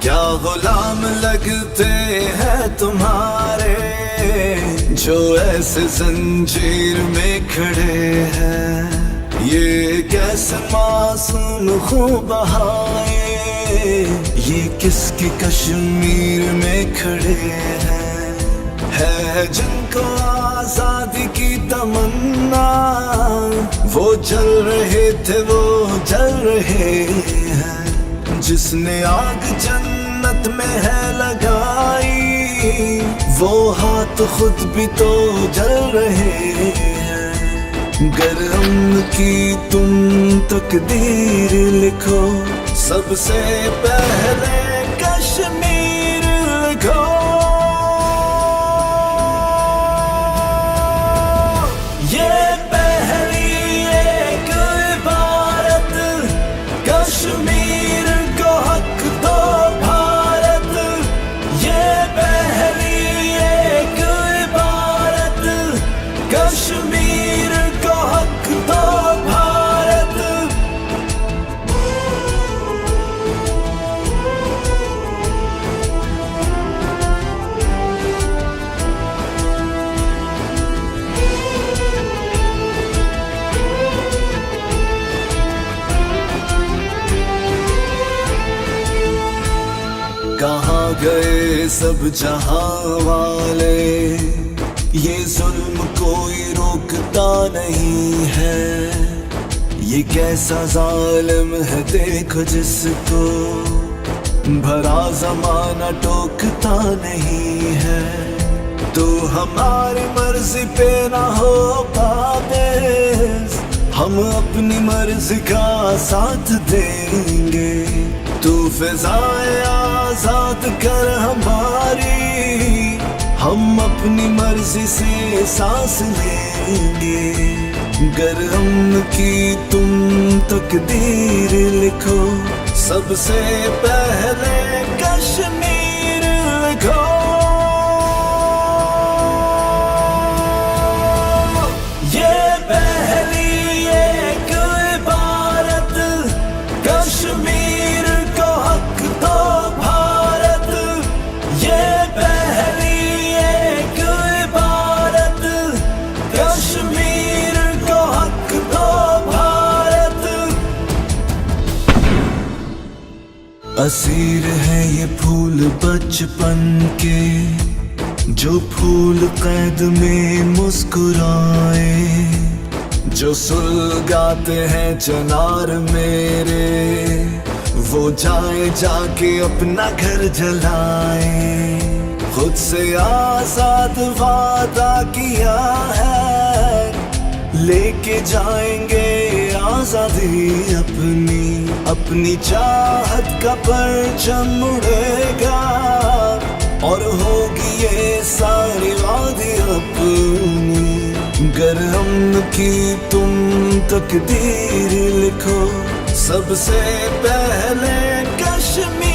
क्या गुलाम लगते हैं तुम्हारे जो ऐसे जंजीर में खड़े हैं। ये कैसे मासूम खूब बहाए ये किसकी कश्मीर में खड़े हैं। है जिनको आजादी की तमन्ना वो जल रहे थे वो जल रहे हैं। जिसने आग जन्नत में है लगाई वो हाथ खुद भी तो जल रहे हैं। गरम की तुम तकदीर लिखो सबसे पहले कश्मीर लिखो। ये पहली एक इबारत कश्मीर को हक दो भारत। ये पहली एक इबारत कश्मीर को हक दो भारत। कहाँ गए सब जहां वाले ये जुल्म कोई रोकता नहीं है। ये कैसा जालिम है देखो जिसको भरा जमाना टोकता नहीं है। तो हमारी मर्जी पे ना हो पाबंद हम अपनी मर्जी का साथ देंगे। तू फिजाएं आजाद कर हमारी हम अपनी मर्जी से सांस लेंगे। गरम की तुम तकदीर लिखो सबसे पहले कश्मीर लिखो। ये पहली एक इबारत कश्मीर को हक दो भारत। ये पहली एक इबारत कश्मीर को हक दो भारत। असीर है ये फूल बचपन के जो फूल कैद में मुस्कुराए। जो सुलगाते हैं चनार मेरे वो जाए जाके अपना घर जलाए। खुद से आजाद वादा किया है लेके जाएंगे आजादी अपनी। अपनी चाहत का परचम उड़ेगा और होगी ये सारी वादी अपनी। गरम की तुम तकदीर लिखो सबसे पहले कश्मीर।